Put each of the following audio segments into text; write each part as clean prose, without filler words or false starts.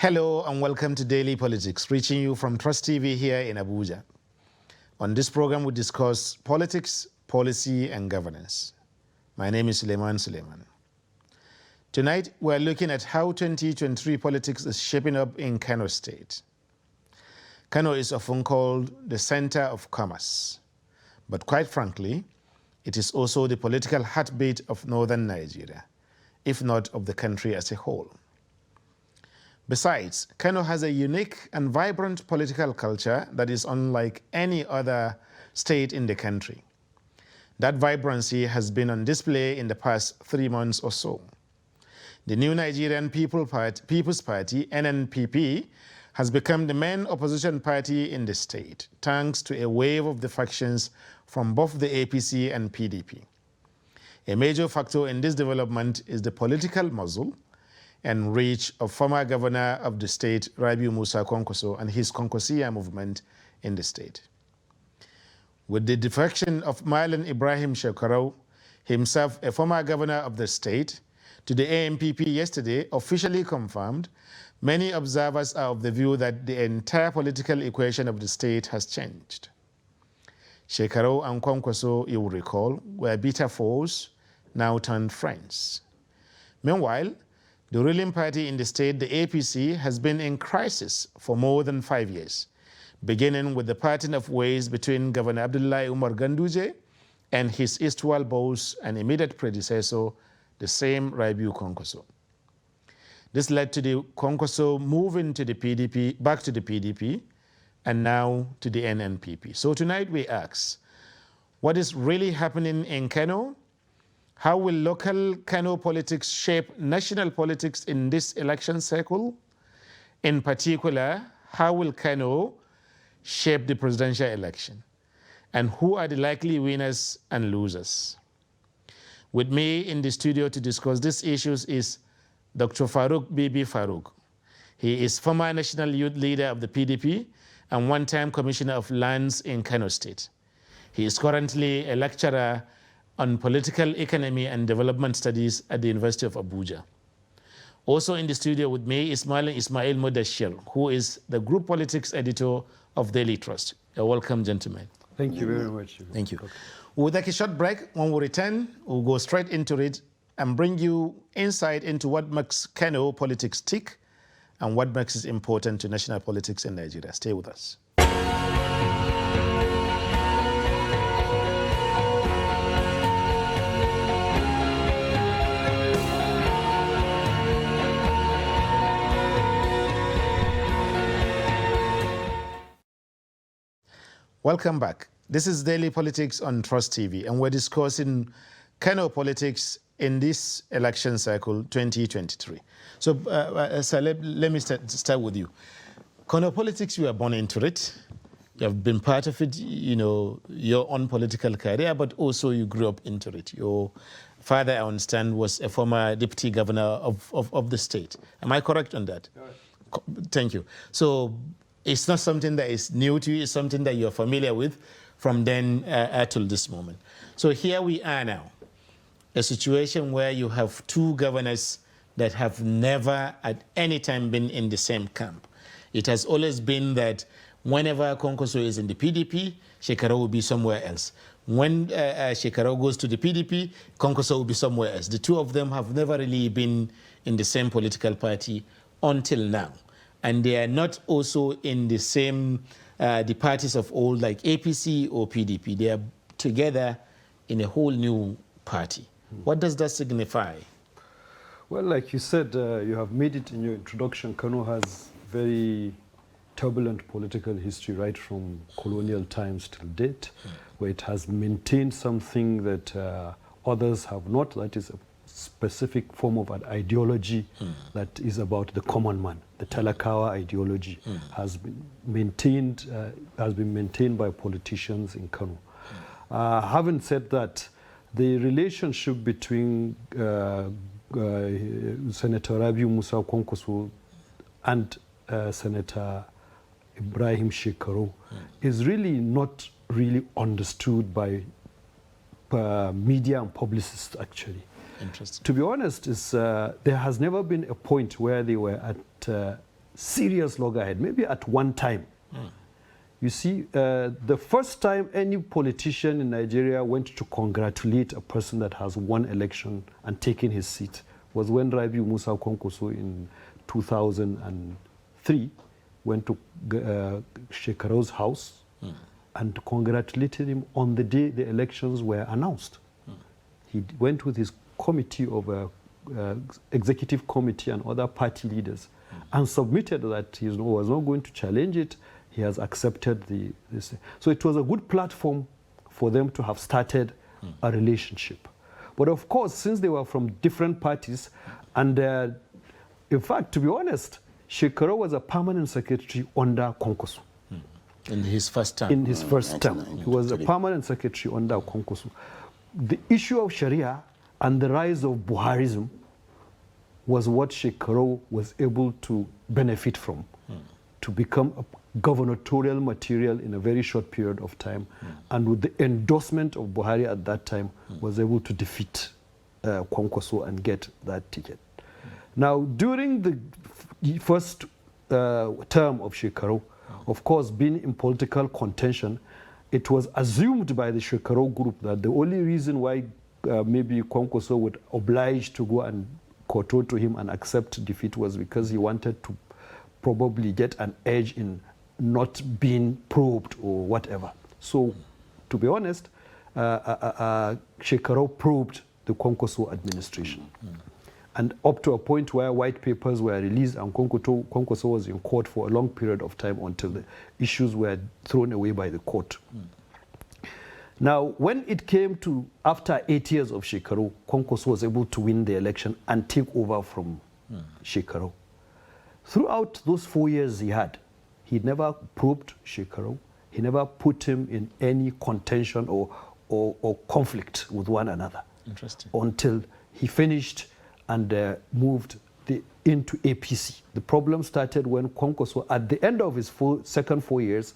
Hello and welcome to Daily Politics, reaching you from Trust TV here in Abuja. On this program, we discuss politics, policy, and governance. My name is Suleiman. Tonight, we're looking at how 2023 politics is shaping up in Kano State. Kano is often called the center of commerce, but quite frankly, it is also the political heartbeat of northern Nigeria, if not of the country as a whole. Besides, Kano has a unique and vibrant political culture that is unlike any other state in the country. That vibrancy has been on display in the past 3 months or so. The new Nigerian People's Party, NNPP, has become the main opposition party in the state, thanks to a wave of defections from both the APC and PDP. A major factor in this development is the political muscle and reach of former governor of the state, Rabiu Musa Kwankwaso, and his Kwankwasia movement in the state. With the defection of Malan Ibrahim Shekarau, himself a former governor of the state, to the ANPP yesterday, officially confirmed, many observers are of the view that the entire political equation of the state has changed. Shekarau and Kwankwaso, you will recall, were bitter foes, now turned friends. Meanwhile, the ruling party in the state, the APC, has been in crisis for more than 5 years, beginning with the parting of ways between Governor Abdullahi Umar Ganduje and his erstwhile boss and immediate predecessor, the same Rabiu Kwankwaso. This led to the Kwankwaso moving to the PDP, back to the PDP, and now to the NNPP. So tonight we ask, what is really happening in Kano? How will local Kano politics shape national politics in this election cycle? In particular, how will Kano shape the presidential election? And who are the likely winners and losers? With me in the studio to discuss these issues is Dr. Farouk Bibi Farouk. He is former national youth leader of the PDP and one-time commissioner of lands in Kano State. He is currently a lecturer on political economy and development studies at the University of Abuja. Also in the studio with me is Malan Ismail Modashir, who is the group politics editor of Daily Trust. Welcome, gentlemen. Thank you very much. Thank you. We'll take a short break. When we return, we'll go straight into it and bring you insight into what makes Kano politics tick and what makes it important to national politics in Nigeria. Stay with us. Welcome back. This is Daily Politics on Trust TV, and we're discussing Kano politics in this election cycle 2023. So, let me start with you. Kano politics, you were born into it. You have been part of it, you know, your own political career, but also you grew up into it. Your father, I understand, was a former deputy governor of the state. Am I correct on that? Right. Thank you. So, it's not something that is new to you, it's something that you're familiar with from then till this moment. So here we are now, a situation where you have two governors that have never at any time been in the same camp. It has always been that whenever Kwankwaso is in the PDP, Shekarau will be somewhere else. When Shekarau goes to the PDP, Kwankwaso will be somewhere else. The two of them have never really been in the same political party until now. And they are not also in the same, the parties of old like APC or PDP. They are together in a whole new party. What does that signify? Well, like you said, you have made it in your introduction. Kano has very turbulent political history right from colonial times till date, where it has maintained something that others have not, that is a specific form of an ideology that is about the common man. The Talakawa ideology has been maintained by politicians in Kano. Having said that, the relationship between Senator Rabiu Musa Kwankwaso and Senator Ibrahim Shekarau is really not really understood by media and publicists, actually. Interesting. To be honest, there has never been a point where they were at serious loggerhead, maybe at one time. You see, the first time any politician in Nigeria went to congratulate a person that has won election and taken his seat was when Rabiu Musa Kwankwaso in 2003 went to Shekaro's house and congratulated him on the day the elections were announced. He went with his committee of executive committee and other party leaders and submitted that he was not going to challenge it. He has accepted this. So it was a good platform for them to have started a relationship. But of course, since they were from different parties, and in fact, to be honest, Shekaro was a permanent secretary under Kwankwaso. In his first term. In his first term. He was a permanent secretary under Kwankwaso. The issue of Sharia and the rise of Buharism was what Shekaro was able to benefit from, to become a gubernatorial material in a very short period of time, and with the endorsement of Buhari at that time, was able to defeat Kwankwaso and get that ticket. Now, during the first term of Shekaro, of course, being in political contention, it was assumed by the Shekaro group that the only reason why maybe Kwankwaso would oblige to go and kowtow to him and accept defeat was because he wanted to probably get an edge in not being probed or whatever. So, to be honest, Shekaro probed the Kwankwaso administration. And up to a point where white papers were released and Kwankwaso was in court for a long period of time until the issues were thrown away by the court. Now, when it came to after 8 years of Shekaro, Kwankwaso was able to win the election and take over from Shekaro. Throughout those 4 years he never probed Shekaro. He never put him in any contention or conflict with one another. Interesting. Until he finished and moved into APC. The problem started when Kwankwaso, at the end of his second 4 years,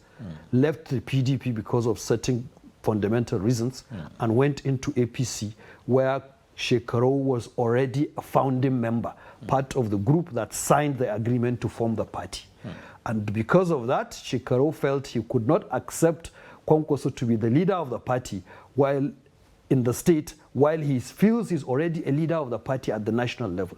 left the PDP because of certain fundamental reasons and went into APC, where Shekaro was already a founding member, part of the group that signed the agreement to form the party. And because of that, Shekaro felt he could not accept Kwankwaso to be the leader of the party while in the state, while he feels he's already a leader of the party at the national level.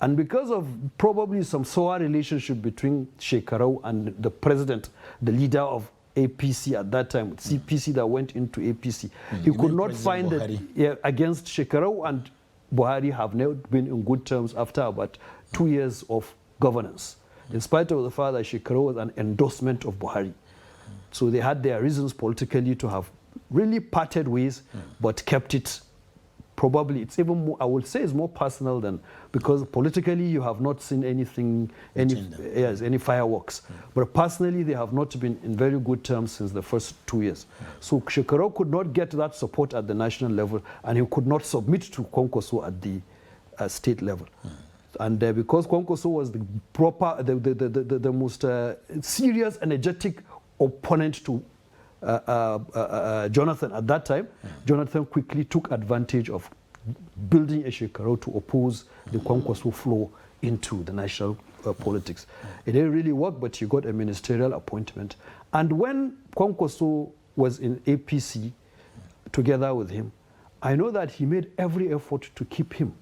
And because of probably some sour relationship between Shekaro and the president, the leader of APC at that time, CPC that went into APC, he could not find it against Shekaro, and Buhari have never been in good terms after about 2 years of governance, in spite of the fact that Shekaro was an endorsement of Buhari. So they had their reasons politically to have really parted ways, but kept it. Probably it's even more, I would say it's more personal than, because politically you have not seen anything, any fireworks. But personally they have not been in very good terms since the first 2 years. So Shekaro could not get that support at the national level, and he could not submit to Kwankwaso at the state level. And because Kwankwaso was the proper, the most serious, energetic opponent to Jonathan at that time, Jonathan quickly took advantage of building a Shekaro to oppose the Kwankwaso flow into the national politics. It didn't really work, but he got a ministerial appointment. And when Kwankwaso was in APC together with him, I know that he made every effort to keep him.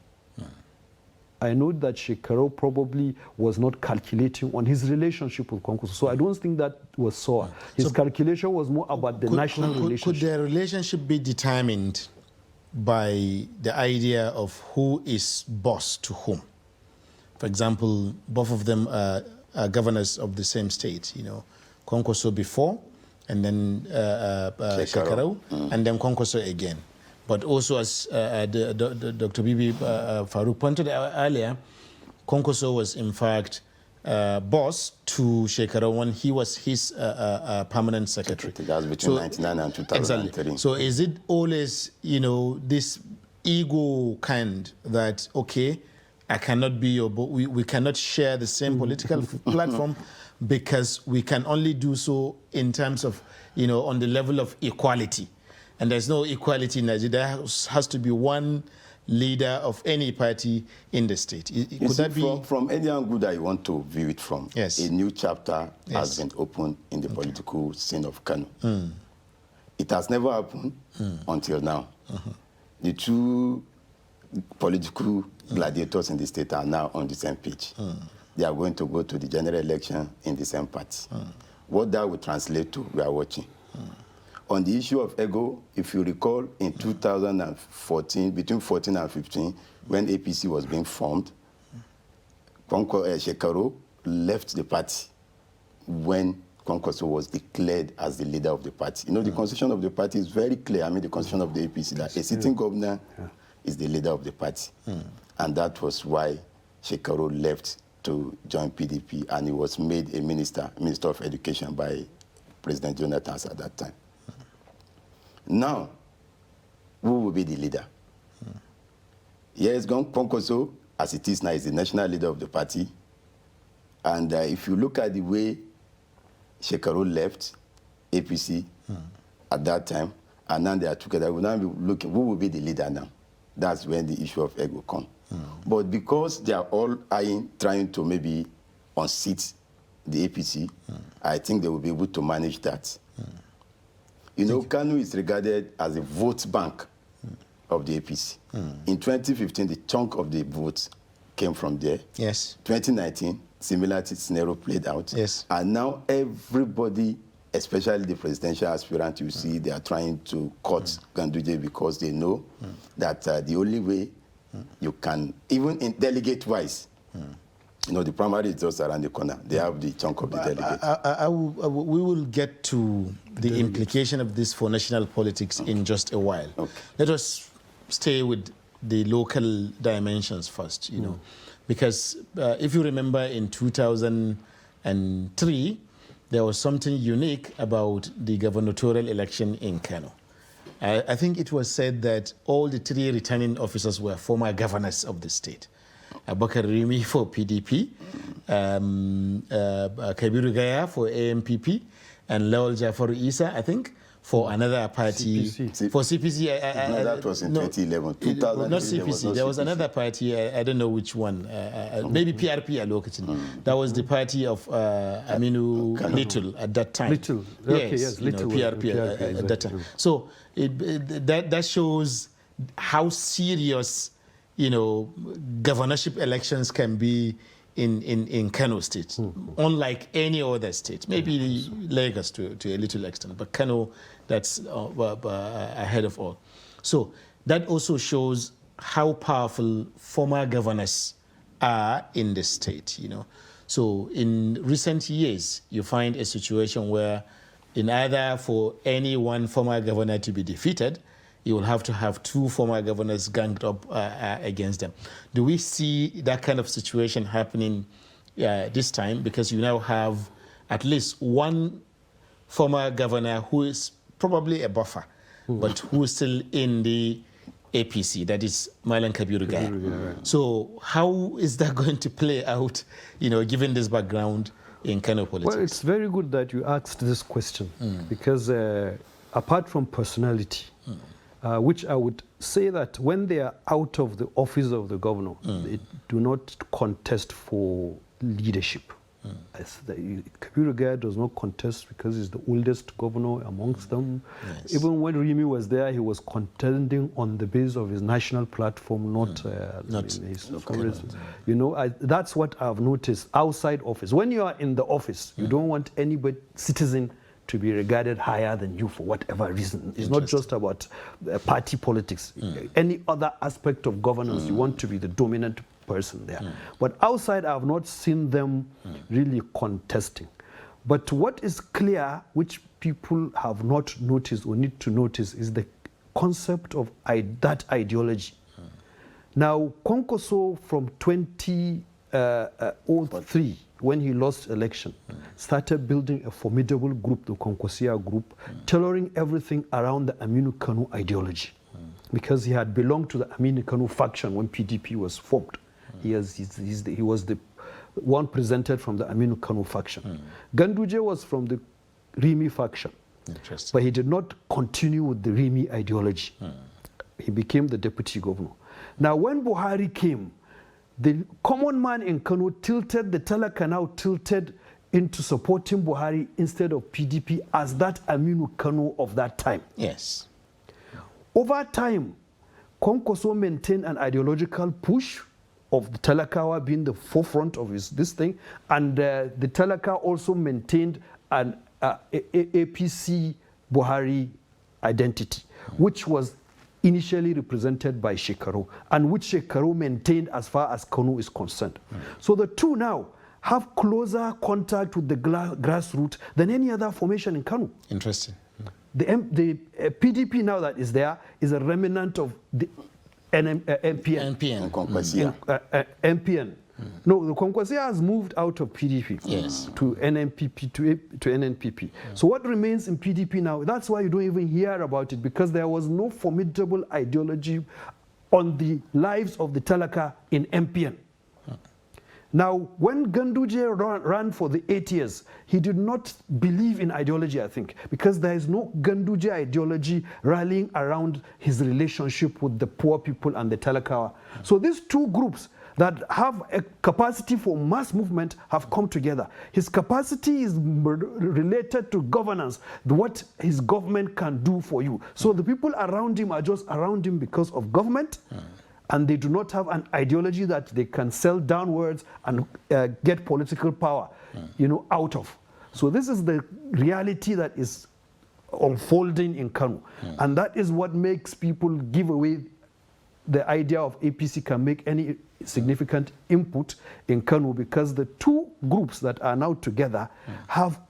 I know that Shekaro probably was not calculating on his relationship with Kwankwaso. So I don't think that was sour. His calculation was more about the national relationship. Could the relationship be determined by the idea of who is boss to whom? For example, both of them are governors of the same state, you know, Kwankwaso before, and then Shekaro, and then Kwankwaso again. But also, as Dr. Bibi Farouk pointed out earlier, Kwankwaso was in fact boss to Shekaro when he was his permanent secretary. That was between 1999 and 2003. Exactly. So is it always, you know, this ego kind that, okay, I cannot be your, but we cannot share the same political platform because we can only do so in terms of, you know, on the level of equality. And there's no equality in Nigeria. There has to be one, leader of any party in the state. Could that be from any angle that you want to view it from? Yes. A new chapter Yes. has been opened in the political scene of Kano. It has never happened until now. The two political gladiators in the state are now on the same page. They are going to go to the general election in the same party. What that will translate to, we are watching. On the issue of ego, if you recall, in 2014, between 14 and 15, when APC was being formed, Shekaro left the party when Kwankwaso was declared as the leader of the party. You know, the constitution of the party is very clear. I mean, the constitution of the APC, that a sitting governor is the leader of the party. And that was why Shekaro left to join PDP, and he was made a minister of education by President Jonathan at that time. Now, who will be the leader? Yes, Kwankwaso, as it is now, is the national leader of the party. And if you look at the way Shekaro left APC at that time, and now they are together, we'll now be looking, who will be the leader now? That's when the issue of egg will come. But because they are all trying to maybe unseat the APC, I think they will be able to manage that. You know, Kano is regarded as a vote bank of the APC. In 2015, the chunk of the votes came from there. Yes. 2019, similar scenario played out. Yes. And now everybody, especially the presidential aspirant, you see, they are trying to cut Ganduje because they know that the only way you can, even in delegate-wise, you know, the primary is just around the corner. They have the chunk of the delegate. We will get to the implication of this for national politics in just a while. Okay. Let us stay with the local dimensions first, you know, because if you remember in 2003, there was something unique about the gubernatorial election in Kano. I think it was said that all the three returning officers were former governors of the state. Abubakar Rimi for PDP, Kabiru Gaya for AMPP, and Lawal Jafaru Isa, I think, for another party. CPC. For CPC. No, that was in 2011. 2011 Not CPC. There was another party, I don't know which one. Maybe PRP allocated. That was the party of Aminu Little at that time. Little. Okay, yes, Little. PRP at that time. So that shows how serious, you know, governorship elections can be in Kano State, unlike any other state, maybe Lagos to a little extent, but Kano, that's ahead of all. So that also shows how powerful former governors are in the state, you know. So in recent years, you find a situation where in either for any one former governor to be defeated, you will have to have two former governors ganged up against them. Do we see that kind of situation happening this time? Because you now have at least one former governor who is probably a buffer, but who is still in the APC, that is Malan Kabiru Gaya. Right. So how is that going to play out, you know, given this background in Kano politics? Well, it's very good that you asked this question because apart from personality, which I would say that when they are out of the office of the governor, they do not contest for leadership. Kabiru Gaya does not contest because he's the oldest governor amongst them. Yes. Even when Rimi was there, he was contending on the basis of his national platform, not his you know, that's what I've noticed outside office. When you are in the office, you don't want anybody, citizen, to be regarded higher than you for whatever reason. It's not just about party politics. Any other aspect of governance, you want to be the dominant person there. But outside, I've not seen them really contesting. But what is clear, which people have not noticed or need to notice, is the concept of that ideology. Now, Kwankwaso from 2003, when he lost election, started building a formidable group, the Kwankwasia group, tailoring everything around the Aminu Kano ideology. Because he had belonged to the Aminu Kano faction when PDP was formed. He was the one presented from the Aminu Kano faction. Ganduje was from the Rimi faction. But he did not continue with the Rimi ideology. He became the deputy governor. Now, when Buhari came, the common man in Kano tilted, the Talaka now tilted into supporting Buhari instead of PDP as that Aminu Kano of that time. Yes. Over time, Kwankwaso maintained an ideological push of the Talakawa being the forefront of this thing, and the Talaka also maintained an APC Buhari identity, which was initially represented by Shekaru, and which Shekaru maintained as far as Kano is concerned. So the two now have closer contact with the grassroots than any other formation in Kano. Interesting. The PDP now that is there is a remnant of the MPN. MPN. No, the Kwankwasia has moved out of PDP to NNPP, to NNPP. So what remains in PDP now, that's why you don't even hear about it, because there was no formidable ideology on the lives of the Talaka in MPN. Now, when Ganduje ran for the 8 years, he did not believe in ideology, I think, because there is no Ganduje ideology rallying around his relationship with the poor people and the Talakawa. So these two groups that have a capacity for mass movement have come together. His capacity is related to governance, what his government can do for you. So the people around him are just around him because of government, and they do not have an ideology that they can sell downwards and get political power, out of. So this is the reality that is unfolding in Kano, and that is what makes people give away the idea of APC can make any significant input in Kano, because the two groups that are now together have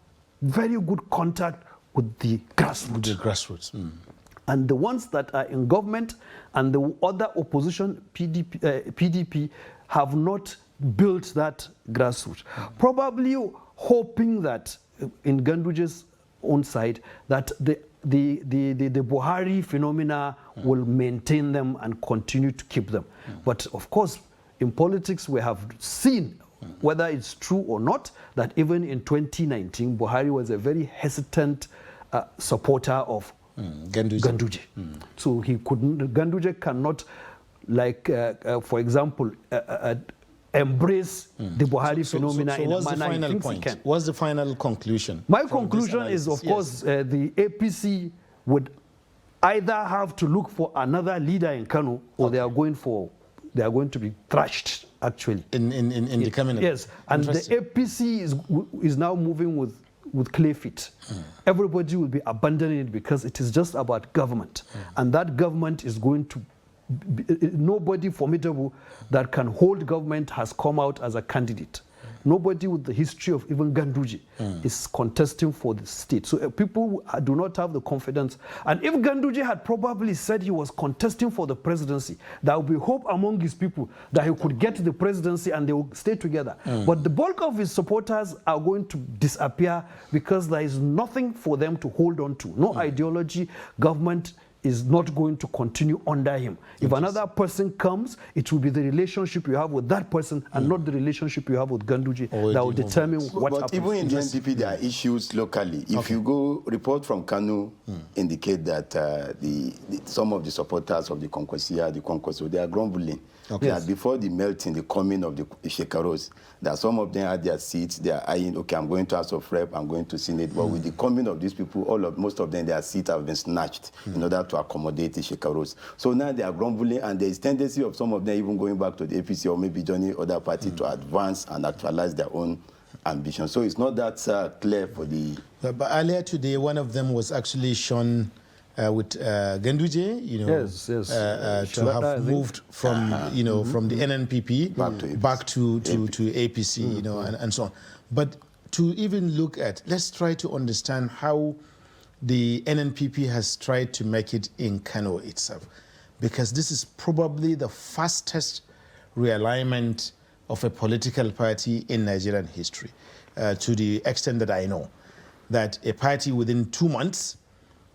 very good contact with the grassroots. And the ones that are in government and the other opposition, PDP, have not built that grassroots. Probably hoping that in Ganduje's own side, that the Buhari phenomena will maintain them and continue to keep them. But of course, in politics, we have seen, whether it's true or not, that even in 2019, Buhari was a very hesitant supporter of Ganduje. So he couldn't, Ganduje cannot, for example, embrace the Buhari phenomena in a manner he thinks he can. What's the final conclusion? My conclusion is, of course, the APC would either have to look for another leader in Kano, or they are going to be thrashed, actually. In the coming. Yes, and the APC is now moving with clay feet. Everybody will be abandoning it because it is just about government. And that government is going to nobody formidable that can hold government has come out as a candidate. Nobody with the history of even Ganduje is contesting for the state. So people do not have the confidence. And if Ganduje had probably said he was contesting for the presidency, there would be hope among his people that he could get the presidency and they will stay together. But the bulk of his supporters are going to disappear because there is nothing for them to hold on to. No ideology, government is not going to continue under him. If another person comes, it will be the relationship you have with that person and not the relationship you have with Ganduje that will determine what happens. But even in the NPP, there are issues locally. If you go, report from Kano indicate that some of the supporters of the Kwankwaso, they are grumbling. That before the melting, the coming of the Shekaros, that some of them had their seats, they are eyeing, okay, I'm going to House of Rep, I'm going to Senate, but with the coming of these people, most of them, their seats have been snatched in order to accommodate the Shekaros. So now they are grumbling, and there is tendency of some of them even going back to the APC or maybe joining other party to advance and actualize their own ambition. So it's not that clear for the... But earlier today, one of them was actually shown with Ganduje, to have moved from, from the NNPP back to APC, and so on. But to even look at, let's try to understand how the NNPP has tried to make it in Kano itself, because this is probably the fastest realignment of a political party in Nigerian history, to the extent that I know, that a party within 2 months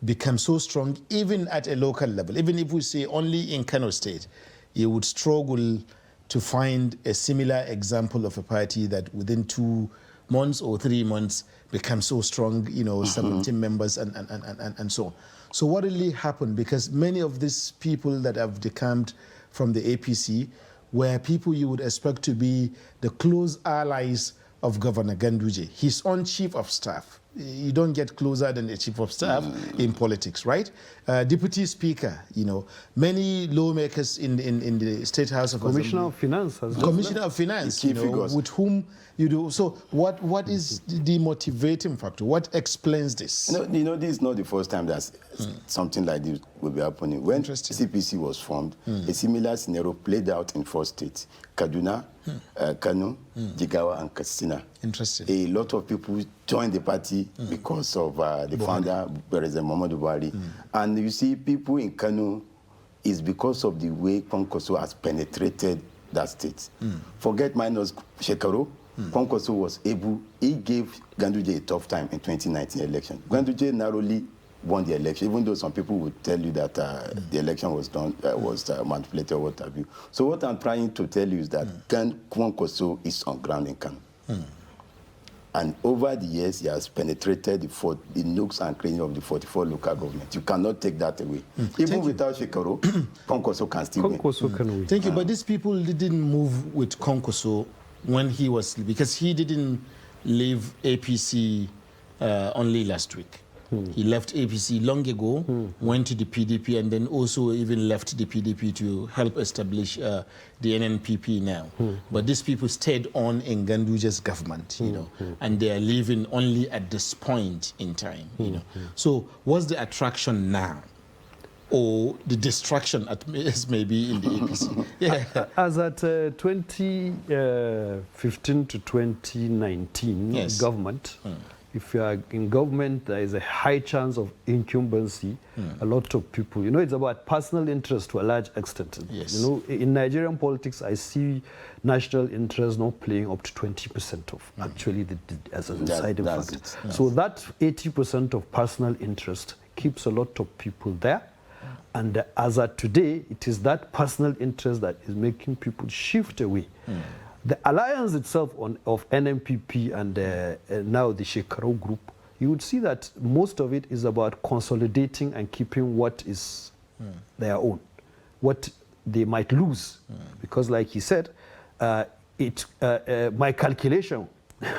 become so strong, even at a local level. Even if we say only in Kano State, you would struggle to find a similar example of a party that within 2 months or 3 months becomes so strong, 17 members and so on. So what really happened? Because many of these people that have decamped from the APC were people you would expect to be the close allies of Governor Ganduje, his own chief of staff. You don't get closer than a chief of staff in politics, right? Deputy Speaker, many lawmakers in the State House of Commissioner of Finance. Commissioner of Finance, with whom you do. So what is the motivating factor? What explains this? This is not the first time that something like this will be happening. When CPC was formed, a similar scenario played out in 4 states: Kaduna, Kano, Jigawa, and Katsina. Interesting. A lot of people joined the party because of the founder, President Muhammadu Buhari. And you see, people in Kano, is because of the way Kwankwaso has penetrated that state. Forget minus Shekaro. Kwankwaso was able, he gave Ganduje a tough time in 2019 election. Ganduje narrowly won the election, even though some people would tell you that the election was done, was manipulated or what have you. So what I'm trying to tell you is that Kwankwaso is on ground in Kano. And over the years, he has penetrated the nooks and crannies of the 44 local governments. You cannot take that away. Even without Shekaro, Kwankwaso can still win. Thank you, but these people didn't move with Kwankwaso when he was, because he didn't leave APC only last week. He left APC long ago, went to the PDP, and then also even left the PDP to help establish the NNPP now. But these people stayed on in Ganduje's government, and they are living only at this point in time, So what's the attraction now? Or the distraction as maybe in the APC? As at 2015 to 2019 government, if you are in government, there is a high chance of incumbency. A lot of people, it's about personal interest to a large extent. In Nigerian politics, I see national interest not playing up to 20% of actually as a deciding factor. So that 80% of personal interest keeps a lot of people there. And as of today, it is that personal interest that is making people shift away. The alliance itself of NNPP and now the Shekaro group, you would see that most of it is about consolidating and keeping what is their own, what they might lose. Because like he said, my calculation,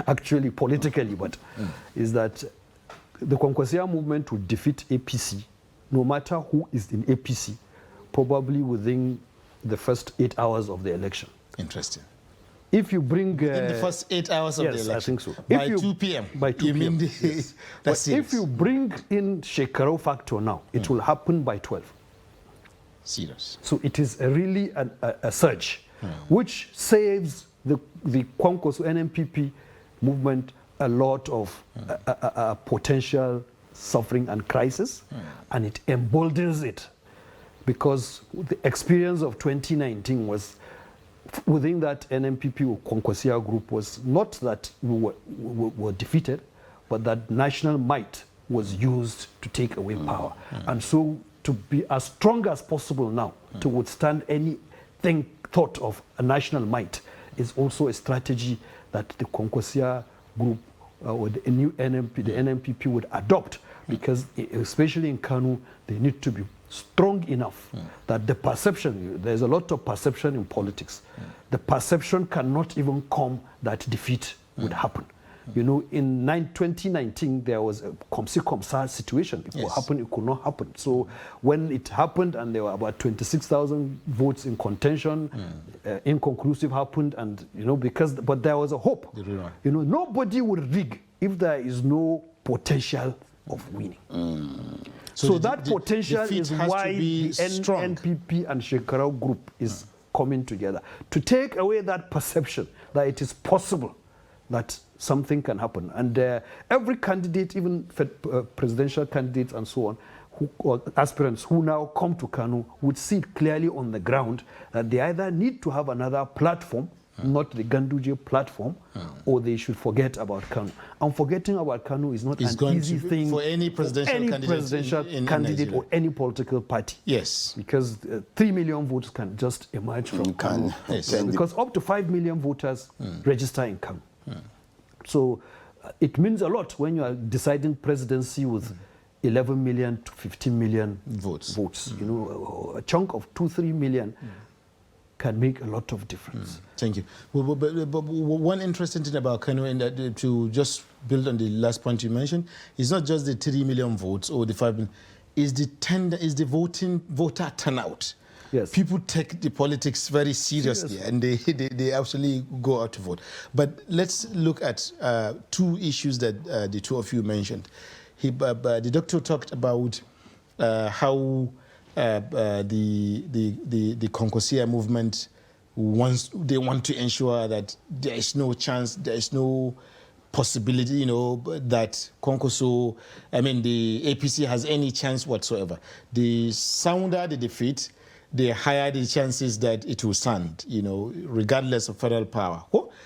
actually politically, but is that the Kwankwasia movement will defeat APC, no matter who is in APC, probably within the first 8 hours of the election. Interesting. If you bring... in the first 8 hours of the election? Yes, I think so. By 2 p.m.? By 2 p.m. Yes. But if you bring in Shekaro factor now, it will happen by 12. Serious. So it is really a surge, which saves the Kwankwaso NNPP movement a lot of potential suffering and crisis, and it emboldens it, because the experience of 2019 was within that NNPP or Kwankwasia group was not that we were defeated, but that national might was used to take away power. And so to be as strong as possible now to withstand anything thought of a national might is also a strategy that the Kwankwasia group or the new NNPP would adopt, because especially in Kano, they need to be strong enough that the perception, there's a lot of perception in politics. The perception cannot even come that defeat would happen. In 2019, there was a Komsi-Komsa situation. It could happen, it could not happen. So when it happened and there were about 26,000 votes in contention, inconclusive happened, and, but there was a hope. Nobody would rig if there is no potential of winning. So that potential is why the NNPP and Shekaro group is coming together to take away that perception that it is possible that something can happen. And every candidate, even presidential candidates and so on, or aspirants who now come to Kano would see it clearly on the ground that they either need to have another platform, not the Ganduje platform, or they should forget about Kano. And forgetting about Kano is not an easy thing for any presidential candidate or any political party. Yes. Because 3 million votes can just emerge from Kano. Because up to 5 million voters register in Kano. So it means a lot when you are deciding presidency with 11 million to 15 million votes. A chunk of 2-3 million can make a lot of difference. Thank you. But one interesting thing about Kano, and that, to just build on the last point you mentioned, is not just the 3 million votes or the 5 million, is the voter turnout. Yes. People take the politics very seriously, and they actually go out to vote. But let's look at two issues that the two of you mentioned. The doctor talked about how the Konkosia movement they want to ensure that there is no chance, there is no possibility, that Konkoso, the APC has any chance whatsoever. The sounder the defeat, the higher the chances that it will stand, regardless of federal power.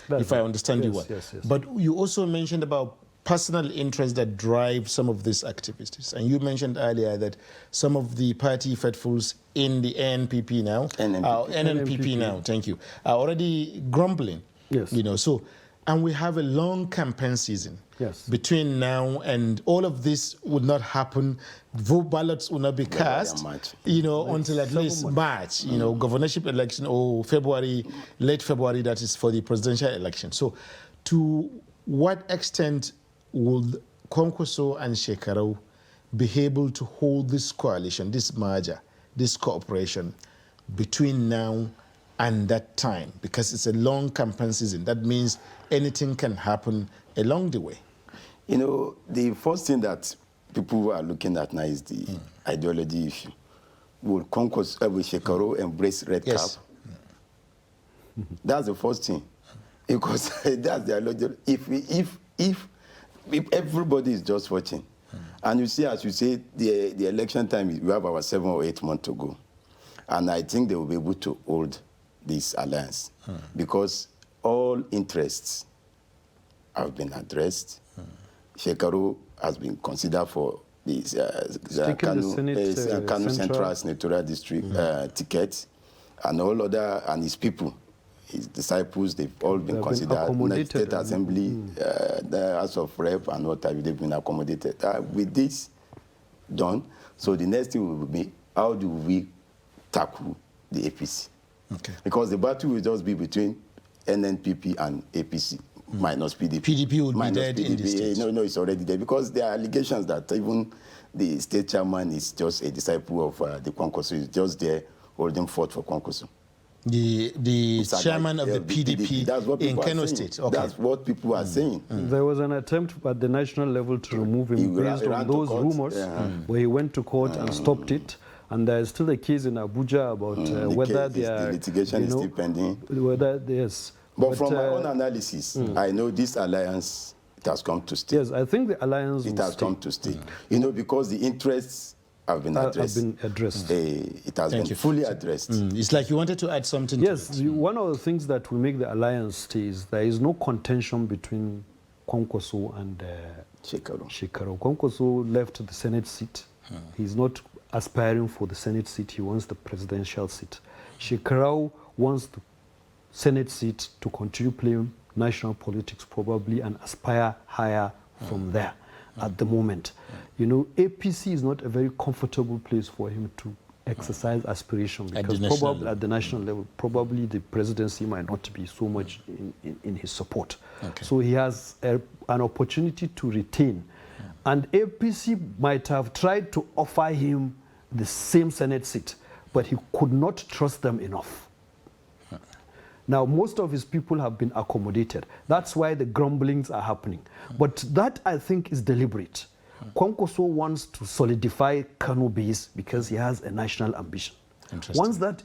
If I understand you well. Yes. But you also mentioned about personal interests that drive some of these activities. And you mentioned earlier that some of the party faithfuls in the NNPP now, NNPP now, thank you, are already grumbling. Yes. And we have a long campaign season. Yes. Between now and all of this would not happen. Vote ballots will not be cast, until at least March, governorship election or late February, that is for the presidential election. So to what extent would Konkoso and Shekarau be able to hold this coalition, this merger, this cooperation between now and that time? Because it's a long campaign season. That means anything can happen along the way. The first thing that people are looking at now is the ideology issue. Will Shekarau embrace red cap? That's the first thing. Because that's the ideology. If everybody is just watching, and you see, as you say, the election time, we have about 7 or 8 months to go. And I think they will be able to hold this alliance because all interests have been addressed. Shekarau has been considered for the Kano Central Senatorial District ticket, and all other, and his people, his disciples, they've all been considered. The State Assembly, the House of Rep, and what have you, they've been accommodated. With this done, so the next thing will be, how do we tackle the APC? Okay. Because the battle will just be between NNPP and APC. Minus PDP. PDP will be dead in the state. No, it's already there because there are allegations that even the state chairman is just a disciple of the Konkoso. He's just there holding forth for Konkoso. The chairman of the PDP in Kano State. Okay. That's what people are saying. There was an attempt at the national level to remove him based on those rumors, where he went to court and stopped it. And there is still a case in Abuja about whether the litigation is still pending. Whether there's. But from my own analysis, I know this alliance, it has come to stay. Yes, I think the alliance it has come to stay. Because the interests have been addressed. It has been fully addressed. It's like you wanted to add something. Yes, to it. One of the things that will make the alliance stay is there is no contention between Konkoso and Shekarau. Konkoso left the Senate seat. He's not aspiring for the Senate seat. He wants the presidential seat. Shekarau wants the Senate seat to continue playing national politics probably and aspire higher from there at the moment. APC is not a very comfortable place for him to exercise aspiration because probably at the national level, probably the presidency might not be so much in his support. Okay. So he has an opportunity to retain. And APC might have tried to offer him the same Senate seat, but he could not trust them enough. Now, most of his people have been accommodated. That's why the grumblings are happening. But that, I think, is deliberate. Konkoso wants to solidify Kano base because he has a national ambition. Once that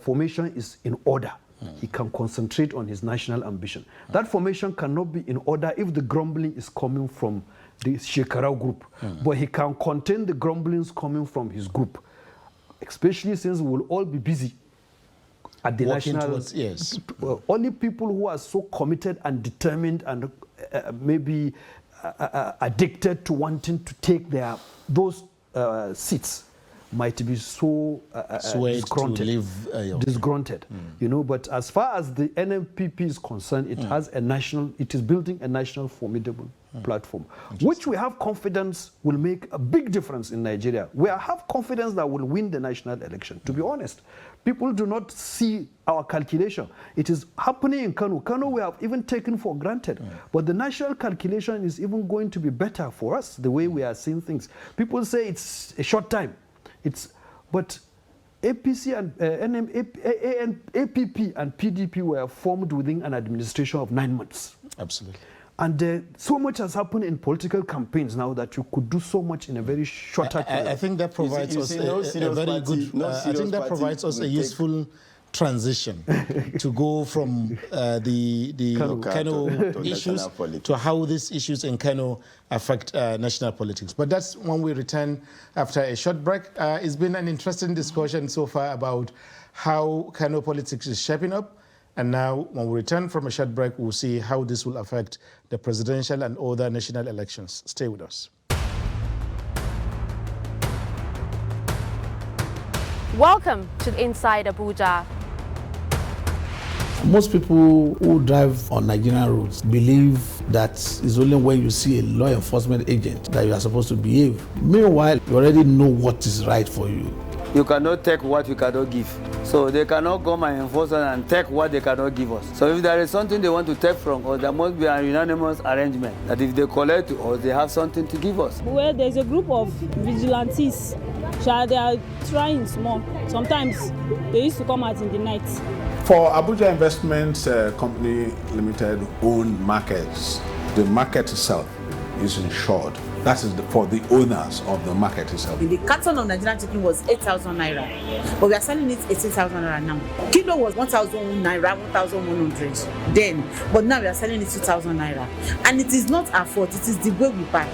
formation is in order, he can concentrate on his national ambition. That formation cannot be in order if the grumbling is coming from the Shekarau group. But he can contain the grumblings coming from his group, especially since we will all be busy at the national. Only people who are so committed and determined and maybe addicted to wanting to take those seats might be so disgruntled, you know. But as far as the NMPP is concerned, it is building a national formidable platform, which we have confidence will make a big difference in Nigeria. We have confidence that we'll win the national election. To be honest, people do not see our calculation. It is happening in Kano. Kano we have even taken for granted. But the national calculation is even going to be better for us, the way we are seeing things. People say it's a short time. But APC and APP and PDP were formed within an administration of 9 months. Absolutely. And so much has happened in political campaigns now that you could do so much in a very shorter period. I think that provides us a very good. I think that provides us a useful transition to go from the Kano issues to how these issues in Kano affect national politics. But that's when we return after a short break. It's been an interesting discussion so far about how Kano politics is shaping up. And now, when we return from a short break, we'll see how this will affect the presidential and other national elections. Stay with us. Welcome to Inside Abuja. Most people who drive on Nigerian roads believe that it's only when you see a law enforcement agent that you are supposed to behave. Meanwhile, you already know what is right for you. You cannot take what you cannot give. So they cannot come and enforce us and take what they cannot give us. So if there is something they want to take from us, there must be a unanimous arrangement that if they collect to us, they have something to give us. Well, there's a group of vigilantes. They are trying small. Sometimes they used to come out in the night. For Abuja Investment Company Limited owned markets, the market itself is insured. That is for the owners of the market itself. The carton of Nigerian chicken was 8,000 naira, but we are selling it 18,000 naira now. Kilo was 1,000 naira, 1,100 then, but now we are selling it 2,000 naira. And it is not our fault, it is the way we buy.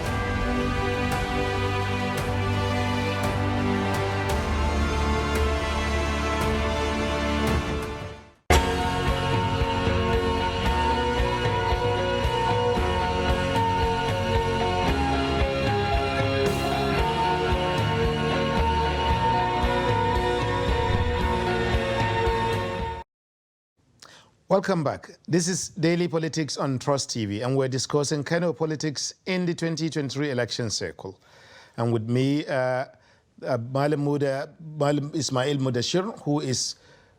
Welcome back. This is Daily Politics on Trust TV, and we're discussing Kano politics in the 2023 election cycle. And with me, Malam Ismail Mudashir, who is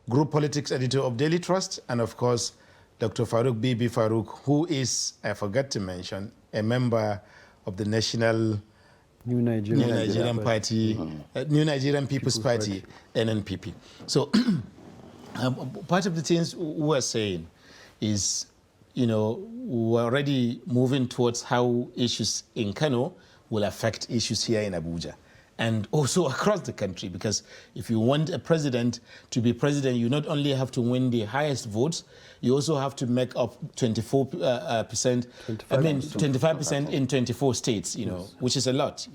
Group Politics Editor of Daily Trust, and of course, Dr. Farouk Bibi Farouk, who is, I forgot to mention, a member of the National New Nigerian Party, New Nigerian People's Party, NNPP. So. Part of the things we're saying is, we're already moving towards how issues in Kano will affect issues here in Abuja and also across the country. Because if you want a president to be president, you not only have to win the highest votes, you also have to make up 24%, 25% in 24 states, which is a lot.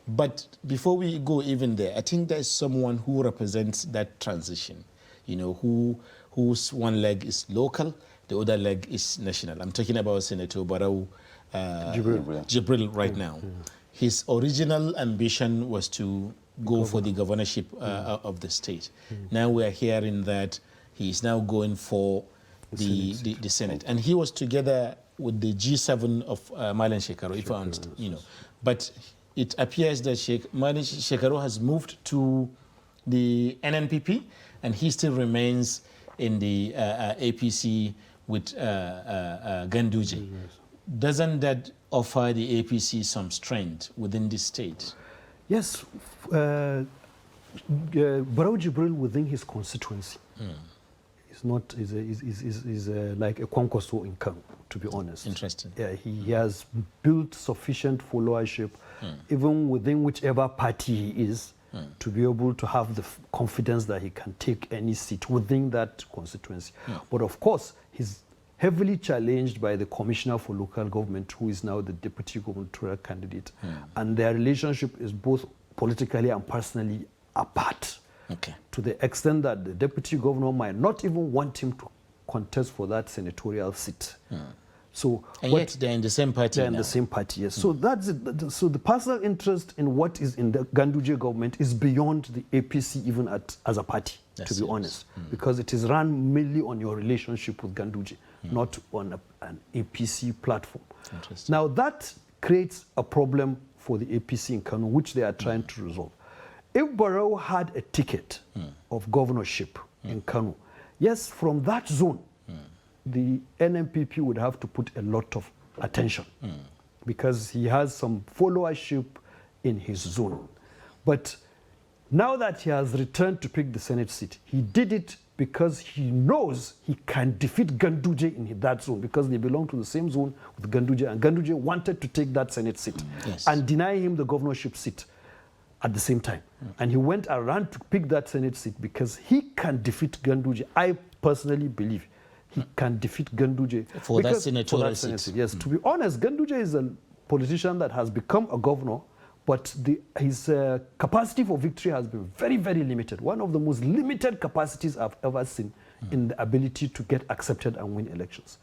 But before we go even there, I think there's someone who represents that transition. Whose one leg is local, the other leg is national. I'm talking about Senator Barau Jibril right now. His original ambition was to go for the governorship of the state. Now we are hearing that he is now going for the Senate. And he was together with the G7 of Malan Shekaru, if I understand, But it appears that Malan Shekaru has moved to the NNPP, and he still remains in the APC with Ganduje. Doesn't that offer the APC some strength within the state? Yes. Barau Jibril within his constituency is like a Kwankwaso in Kano, to be honest. Interesting. Yeah, he has built sufficient followership, even within whichever party he is, to be able to have the confidence that he can take any seat within that constituency. But of course, he's heavily challenged by the Commissioner for Local Government, who is now the deputy gubernatorial candidate. And their relationship is both politically and personally apart. To the extent that the deputy governor might not even want him to contest for that senatorial seat. So, and yet they're in the same party. They're in the same party, yes. So that's it. So the personal interest in what is in the Ganduje government is beyond the APC even as a party, to be honest, because it is run mainly on your relationship with Ganduje, not on an APC platform. Now that creates a problem for the APC in Kano, which they are trying to resolve. If Barrow had a ticket of governorship in Kano, yes, from that zone, the NMPP would have to put a lot of attention because he has some followership in his zone. But now that he has returned to pick the Senate seat, he did it because he knows he can defeat Ganduje in that zone because they belong to the same zone with Ganduje, and Ganduje wanted to take that Senate seat and deny him the governorship seat at the same time. And he went around to pick that Senate seat because he can defeat Ganduje. I personally believe he can defeat Ganduje for that senatorial seat. Yes, to be honest, Ganduje is a politician that has become a governor, but his capacity for victory has been very, very limited. One of the most limited capacities I've ever seen in the ability to get accepted and win elections.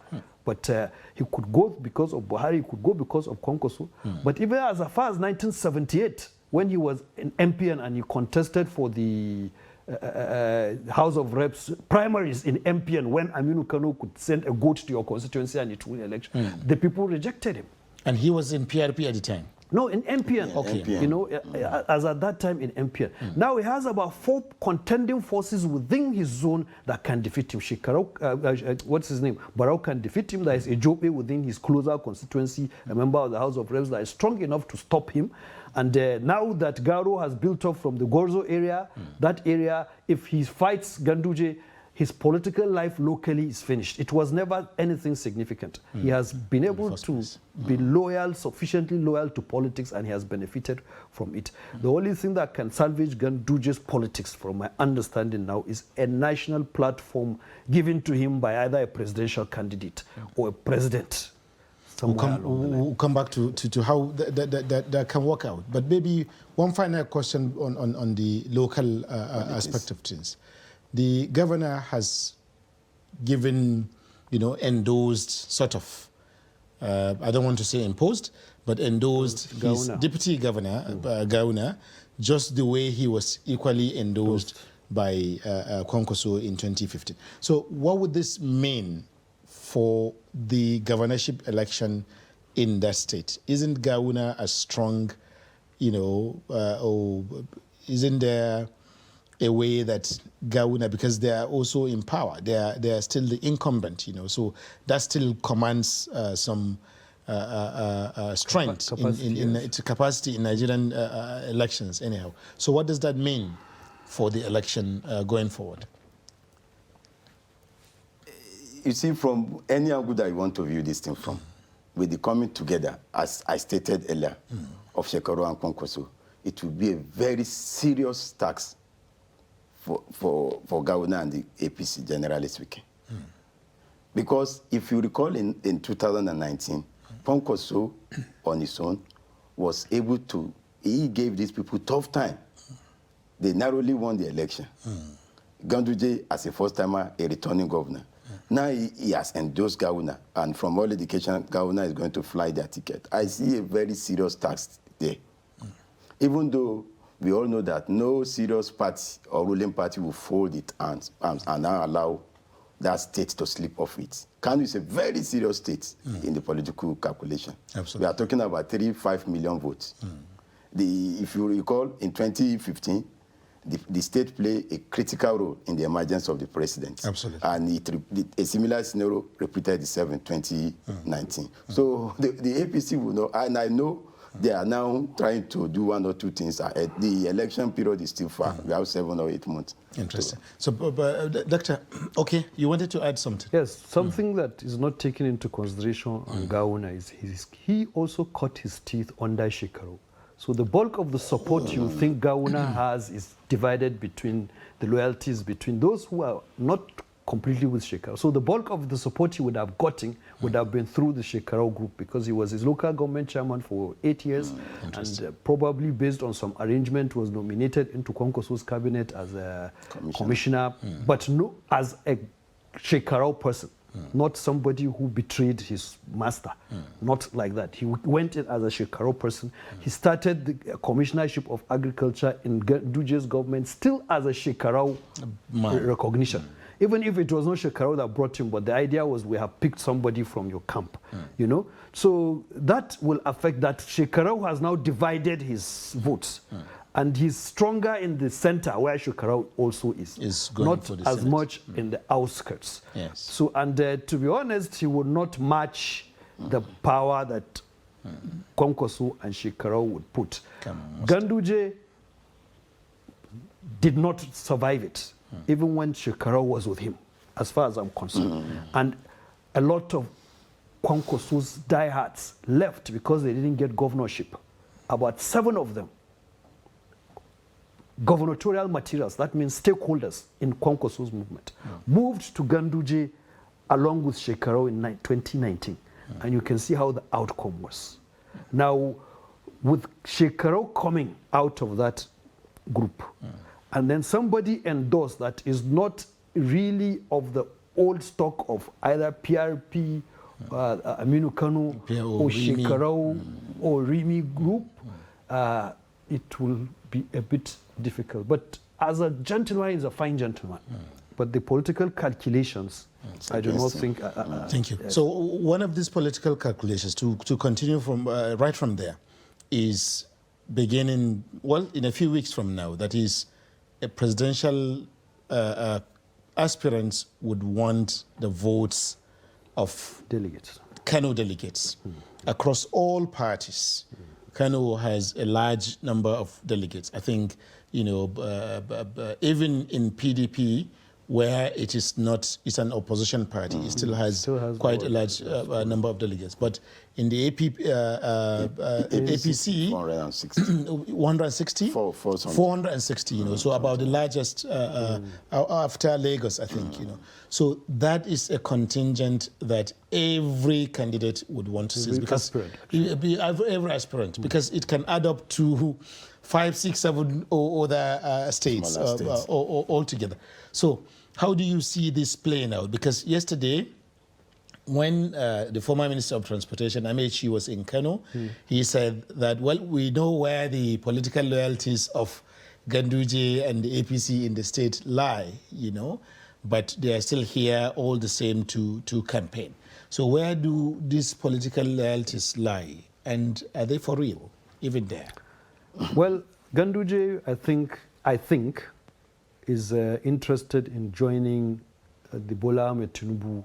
But he could go because of Buhari, he could go because of Kwankwaso. But even as far as 1978, when he was an MPN and he contested for the House of Reps primaries in MPN, when Aminu Kano could send a goat to your constituency and it win election, the people rejected him. And he was in PRP at the time? No, in MPN. Okay. You know, as at that time in MPN. Now he has about 4 contending forces within his zone that can defeat him. Shekarau, what's his name? Barrow can defeat him. There is a Jobe within his closer constituency, a member of the House of Reps that is strong enough to stop him. And now that Garo has built up from the Gorzo area, that area, if he fights Ganduje, his political life locally is finished. It was never anything significant. He has been able to be loyal, sufficiently loyal to politics, and he has benefited from it. The only thing that can salvage Ganduje's politics, from my understanding now, is a national platform given to him by either a presidential candidate or a president. We'll come back to how that can work out. But maybe one final question on the local aspect of things. The governor has given, endorsed sort of, I don't want to say imposed, but endorsed his deputy governor, Gauna, just the way he was equally endorsed by Kwankwaso in 2015. So what would this mean for the governorship election in that state? Isn't Gauna a strong, or isn't there a way that Gauna, because they are also in power, they are still the incumbent, so that still commands some strength in its capacity in Nigerian elections anyhow. So what does that mean for the election going forward? You see, from any angle that you want to view this thing from, with the coming together, as I stated earlier, of Shekaro and Kwankwaso, it will be a very serious tax for Gawuna and the APC, generally speaking. Because if you recall in 2019, Kwankwaso on his own was able to, he gave these people tough time. They narrowly won the election. Ganduje, as a first-timer, a returning governor. Now he has endorsed Gawuna, and from all indication, Gawuna is going to fly their ticket. I see a very serious tax there. Even though we all know that no serious party or ruling party will fold its arms and now allow that state to slip off it. Kano is a very serious state in the political calculation. Absolutely. We are talking about 35 million votes. If you recall, in 2015, the state played a critical role in the emergence of the president. Absolutely. And a similar scenario repeated itself in 2019. So the APC will know, and I know they are now trying to do 1 or 2 things ahead. The election period is still far. We have 7 or 8 months. Interesting. So, Doctor, okay, you wanted to add something? Yes, something that is not taken into consideration on Gawuna is he also cut his teeth under Shekaro. So the bulk of the support you think Gawuna has is divided between the loyalties between those who are not completely with Shekaro. So the bulk of the support he would have gotten would have been through the Shekaro group, because he was his local government chairman for 8 years, and probably based on some arrangement was nominated into Kwankwaso's cabinet as a commissioner, but no as a Shekaro person. not somebody who betrayed his master. Not like that. He went in as a Shekarau person. He started the commissionership of agriculture in Ganduje's government still as a Shekarau recognition. Even if it was not Shekarau that brought him, but the idea was we have picked somebody from your camp, you know. So that will affect that. Shekarau has now divided his votes. And he's stronger in the center where Shekarau also is not as Senate. Much in the outskirts. Yes. So, and to be honest, he would not match the power that Kwankwaso and Shekarau would put. Ganduje did not survive it, even when Shekarau was with him, as far as I'm concerned. And a lot of Kwankwaso's diehards left because they didn't get governorship. About 7 of them. Gubernatorial materials, that means stakeholders in Kwankwaso's movement, moved to Ganduje along with Shekarau in 2019. And you can see how the outcome was. Now, with Shekarau coming out of that group, and then somebody endorsed that is not really of the old stock of either PRP, Aminu Kano, or Shekarau, or Rimi group, it will be a bit difficult. But as a gentleman, he's a fine gentleman. But the political calculations, I do not think... Thank you. So one of these political calculations, to continue from right from there, is beginning, well, in a few weeks from now, that is, a presidential aspirants would want the votes of delegates, Kano delegates, across all parties. Kano has a large number of delegates. I think, you know, even in PDP, where it is not, it's an opposition party, it still has quite a large number of delegates. But in the APC, 160? 460, you know, so about the largest after Lagos, I think, you know. So that is a contingent that every candidate would want to see. Because every aspirant, because it can add up to 5, 6, 7 other states altogether. So how do you see this playing out? Because yesterday, when the former Minister of Transportation, Amechi, was in Kano, he said that, well, we know where the political loyalties of Ganduje and the APC in the state lie, you know, but they are still here all the same to campaign. So where do these political loyalties lie? And are they for real, even there? Well, Ganduje, I think, is interested in joining the Bola Ahmed Tinubu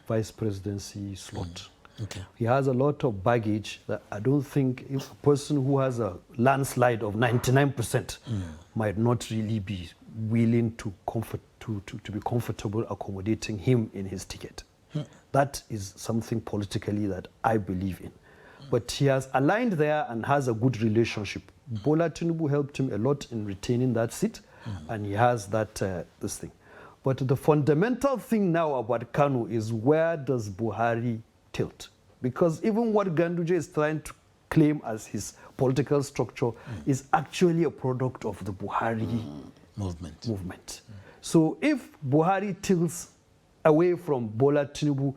vice presidency slot. Okay. He has a lot of baggage that I don't think if a person who has a landslide of 99% might not really be willing to be comfortable accommodating him in his ticket. That is something politically that I believe in. But he has aligned there and has a good relationship. Bola Tinubu helped him a lot in retaining that seat, and he has that this thing. But the fundamental thing now about Kano is, where does Buhari tilt? Because even what Ganduje is trying to claim as his political structure is actually a product of the Buhari movement. So if Buhari tilts away from Bola Tinubu,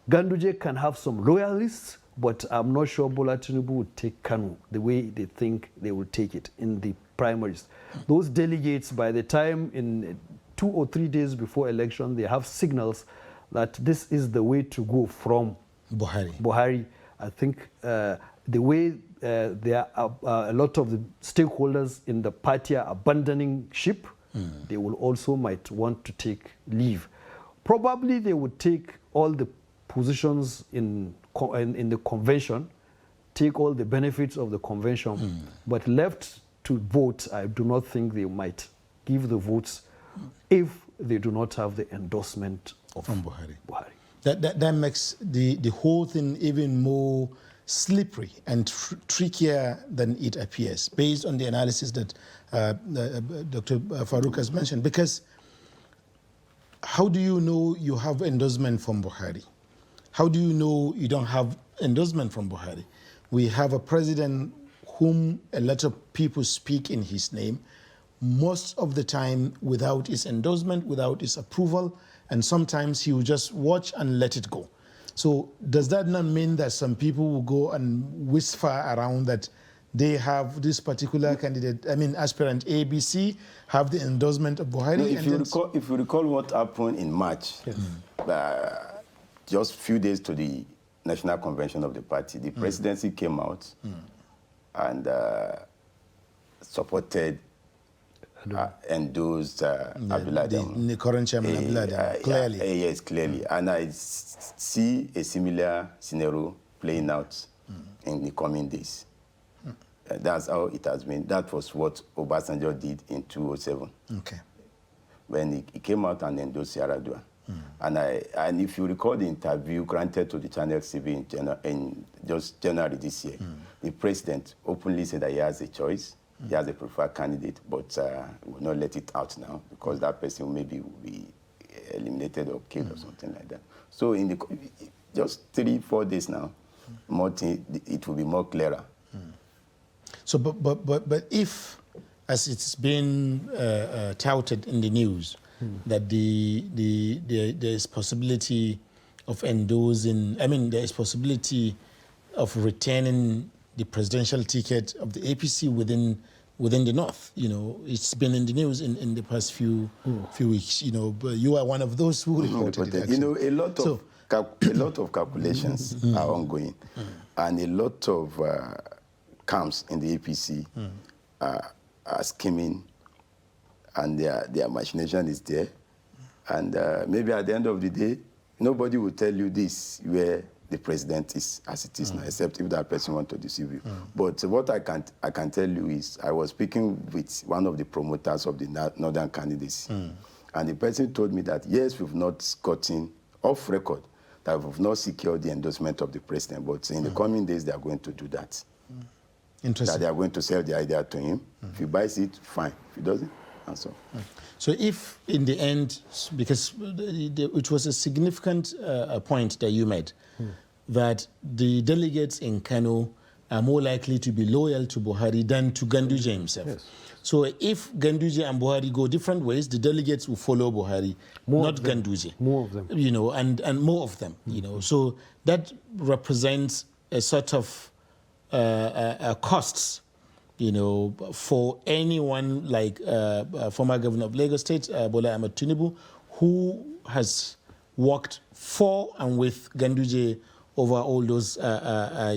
Ganduje can have some loyalists, but I'm not sure Bola Tinubu would take Kano the way they think they will take it in the primaries. Those delegates, by the time in 2 or 3 days before election, they have signals that this is the way to go from Buhari. I think the way there are a lot of the stakeholders in the party are abandoning ship, they will also might want to take leave. Probably they would take all the positions in the convention, take all the benefits of the convention, but left to vote, I do not think they might give the votes if they do not have the endorsement from Buhari. That makes the whole thing even more slippery and trickier than it appears, based on the analysis that Dr. Farouk has mentioned. Because how do you know you have endorsement from Buhari? How do you know you don't have endorsement from Buhari? We have a president whom a lot of people speak in his name, most of the time without his endorsement, without his approval, and sometimes he will just watch and let it go. So does that not mean that some people will go and whisper around that they have this particular candidate, aspirant ABC, have the endorsement of Buhari? No, if you recall what happened in March, just a few days to the National Convention of the party, the presidency came out and supported, endorsed Abdullah the current chairman, Abdullah, clearly. Yes, clearly. And I see a similar scenario playing out in the coming days. That's how it has been. That was what Obasanjo did in 2007. Okay. When he came out and endorsed Yaradua. And if you recall the interview granted to the Channel TV in just January this year, the president openly said that he has a choice, he has a preferred candidate, but will not let it out now because that person maybe will be eliminated or killed or something like that. So in the just 3-4 days now, it will be more clearer. So, but if, as it's been touted in the news, that there is possibility of endorsing, there is possibility of retaining the presidential ticket of the APC within the North. It's been in the news in the past few weeks. But you are one of those who reported it. A lot of calculations are ongoing, and a lot of camps in the APC are scheming, and their machination is there. And maybe at the end of the day, nobody will tell you this where the president is as it is now, except if that person wants to deceive you. But what I can tell you is, I was speaking with one of the promoters of the Northern candidacy, and the person told me that yes, we've not gotten off record, that we've not secured the endorsement of the president, but in the coming days they are going to do that. Interesting. That they are going to sell the idea to him. If he buys it, fine. If he doesn't, and so. So if in the end, because it was a significant point that you made, that the delegates in Kano are more likely to be loyal to Buhari than to Ganduje himself. Yes. So if Ganduje and Buhari go different ways, the delegates will follow Buhari, not Ganduje. More of them. And more of them, So that represents a sort of costs, for anyone like former governor of Lagos State, Bola Ahmed Tinubu, who has worked for and with Ganduje over all those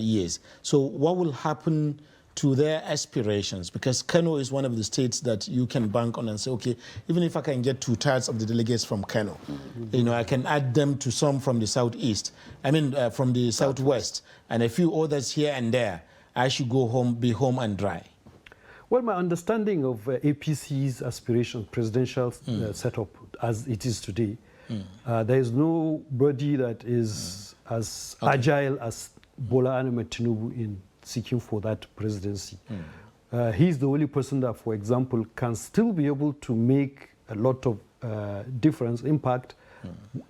years. So what will happen to their aspirations? Because Kano is one of the states that you can bank on and say, okay, even if I can get 2/3 of the delegates from Kano, I can add them to some from the southeast, from the southwest, and a few others here and there. I should be home and dry. Well, my understanding of APC's aspiration, presidential setup as it is today, there is nobody that is as agile as Bola Ahmed Tinubu in seeking for that presidency. He's the only person that, for example, can still be able to make a lot of difference, impact,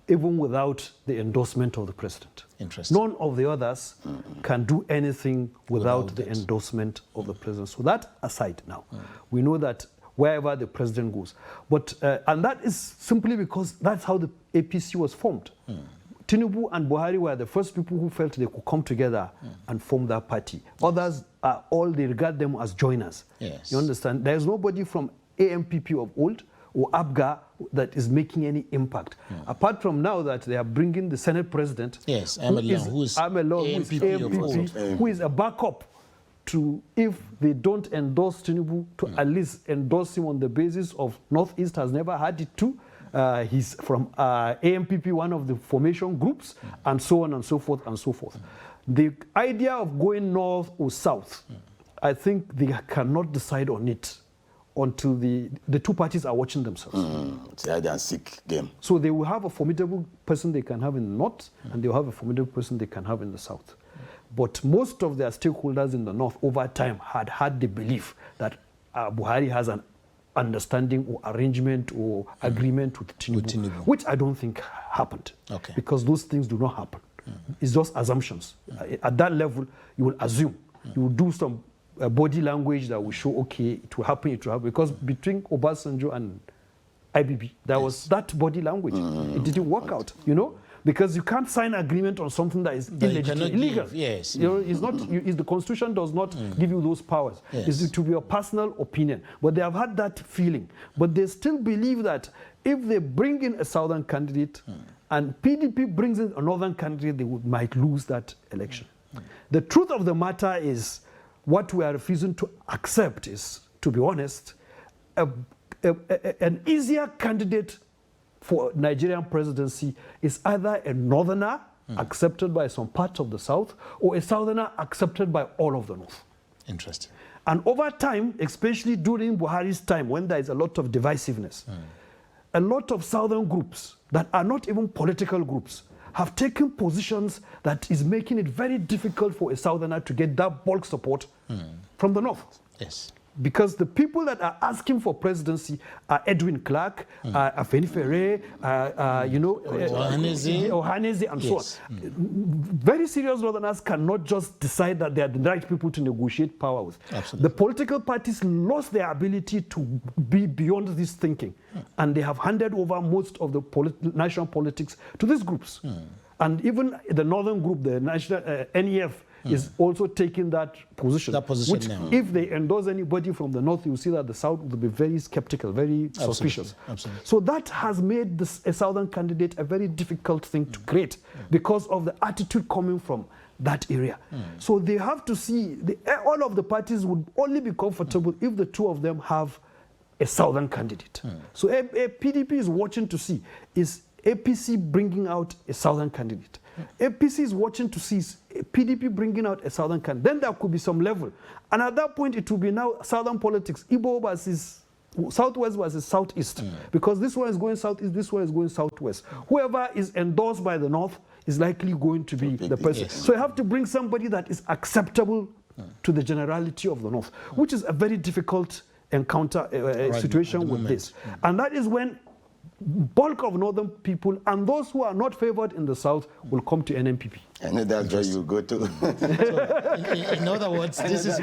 even without the endorsement of the president. Interesting. None of the others can do anything without the endorsement of the president. So that aside now, we know that wherever the president goes. But, and that is simply because that's how the APC was formed. Tinubu and Buhari were the first people who felt they could come together and form that party. Others are they regard them as joiners. Yes. You understand? There's nobody from AMPP of old or ABGA that is making any impact. Apart from now that they are bringing the Senate president, who is AMPP, who is a backup to, if they don't endorse Tinubu, to at least endorse him on the basis of Northeast has never had it to. He's from AMPP, one of the formation groups, and so on and so forth and so forth. The idea of going north or south, I think they cannot decide on it until the two parties are watching themselves. It's a hide and seek game. So they will have a formidable person they can have in the north, and they will have a formidable person they can have in the south. But most of their stakeholders in the north over time had the belief that Buhari has an understanding or arrangement or agreement with Tinubu, which I don't think happened. Okay. Because those things do not happen. It's just assumptions. At that level, you will assume. You will do some body language that will show, okay, it will happen, because between Obasanjo and IBB. There was that body language. It didn't work out, you know, because you can't sign agreement on something that is illegal. Yes. You know, it's not. The Constitution does not give you those powers. Yes. It's to be your personal opinion. But they have had that feeling. But they still believe that if they bring in a southern candidate and PDP brings in a northern candidate, they might lose that election. The truth of the matter is, what we are refusing to accept is, to be honest, an easier candidate for Nigerian presidency is either a northerner accepted by some parts of the south, or a southerner accepted by all of the north. Interesting. And over time, especially during Buhari's time, when there is a lot of divisiveness, a lot of southern groups that are not even political groups have taken positions that is making it very difficult for a southerner to get that bulk support from the north. Yes. Because the people that are asking for presidency are Edwin Clark, Afenifere, Ohaneze, and so on. Very serious northerners cannot just decide that they are the right people to negotiate power with. Absolutely. The political parties lost their ability to be beyond this thinking, and they have handed over most of the national politics to these groups. And even the northern group, the national NEF, is also taking that position. Which, now. if they endorse anybody from the north, you see that the south will be very skeptical, very suspicious. Absolutely. So that has made a southern candidate a very difficult thing to create because of the attitude coming from that area. So they have to see, all of the parties would only be comfortable if the two of them have a southern candidate. So a PDP is watching to see, is APC bringing out a southern candidate? APC is watching to see PDP bringing out a southern candidate. Then there could be some level. And at that point, it will be now southern politics, Igbo versus southwest versus southeast. Because this one is going southeast, this one is going southwest. Whoever is endorsed by the north is likely going to be the person. Yes. So you have to bring somebody that is acceptable to the generality of the north, which is a very difficult encounter situation with this. And that is when bulk of northern people and those who are not favored in the south will come to NNPP. I know that's where you go to. So, in other words, this is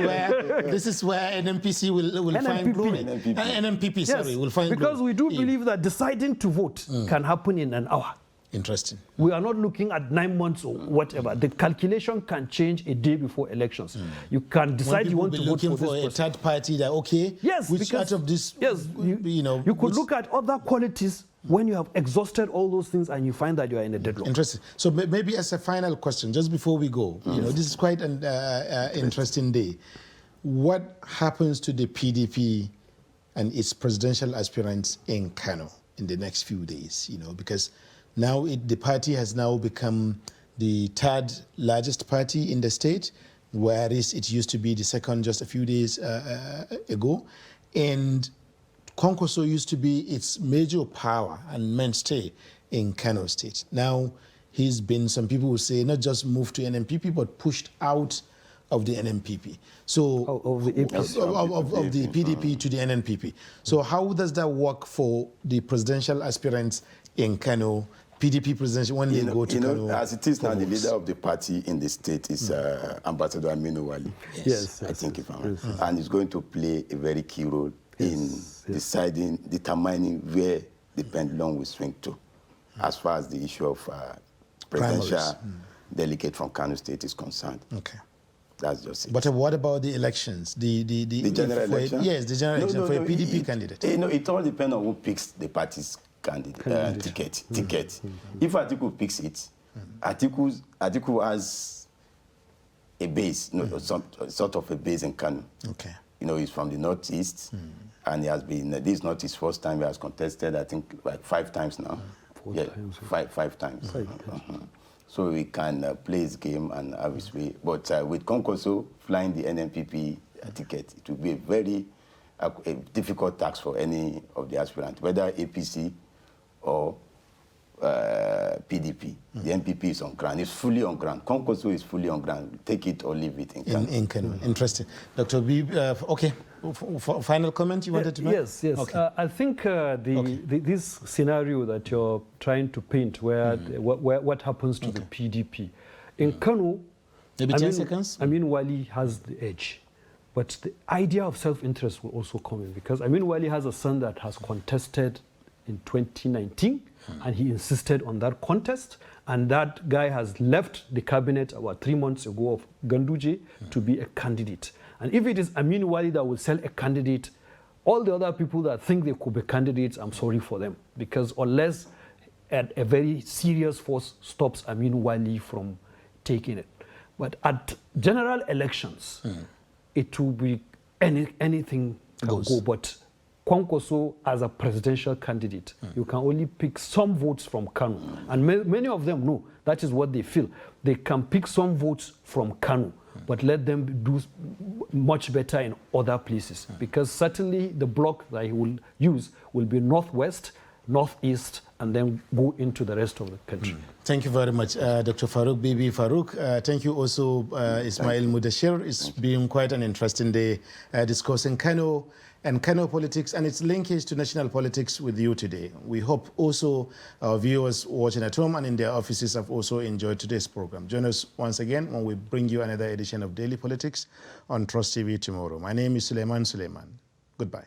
where NNPC will find glory. NNPP, sorry, will find glory. Because we do believe that deciding to vote can happen in an hour. Interesting. We are not looking at 9 months or whatever. The calculation can change a day before elections. You can decide you want to vote for this person. a third party that, okay, yes, which out of this, you could look at other qualities when you have exhausted all those things and you find that you are in a deadlock. Interesting. So maybe as a final question, just before we go, this is quite an interesting day. What happens to the PDP and its presidential aspirants in Kano in the next few days? Because now the party has now become the third largest party in the state, whereas it used to be the second just a few days ago. And Kwankwaso used to be its major power and mainstay in Kano State. Now he's been, some people will say, not just moved to NNPP, but pushed out of the NNPP. So of the PDP to the NNPP. So how does that work for the presidential aspirants in Kano, PDP presidential, when they go to Kano? As it is now, the leader of the party in the state is Ambassador Aminu Wali. Yes. I think if I'm and he's going to play a very key role in determining where the pendulum will swing to, as far as the issue of presidential delegate from Kano State is concerned. Okay. That's just it. But what about the elections? The general election? Yes, the general election for a PDP candidate. It all depends on who picks the party's ticket. If Atiku picks it, Atiku has a base, some sort of a base in Kano. Okay. He's from the northeast, and he has been. This is not his first time. He has contested, I think, like 5 times now. Five times. So he can play his game and have his way. But with Kwankwaso flying the NNPP ticket, it will be a very difficult task for any of the aspirants, whether APC or PDP. The NPP is on ground. It's fully on ground. Kwankwaso is fully on ground. Take it or leave it in Kano. In Kano. Interesting. Dr. B, okay. Final comment you wanted to make? Yes. Okay. I think this scenario that you're trying to paint, where what happens to the PDP in Kano, maybe 10 seconds. Wali has the edge, but the idea of self-interest will also come in, because Wali has a son that has contested in 2019, and he insisted on that contest. And that guy has left the cabinet about 3 months ago of Ganduje to be a candidate. And if it is Aminu Wali that will sell a candidate, all the other people that think they could be candidates, I'm sorry for them. Because unless a very serious force stops Aminu Wali from taking it. But at general elections, it will be anything can go. But Kwankwaso, as a presidential candidate, you can only pick some votes from Kano. And many of them know that is what they feel. They can pick some votes from Kano, but let them do much better in other places. Because certainly the block that he will use will be northwest, northeast, and then go into the rest of the country. Thank you very much, Dr. Farouk Bibi Farouk. Thank you also, Ismail Mudashir. It's been quite an interesting day discussing Kano and Kano politics and its linkage to national politics with you today. We hope also our viewers watching at home and in their offices have also enjoyed today's program. Join us once again when we bring you another edition of Daily Politics on Trust TV tomorrow. My name is Suleiman Suleiman. Goodbye.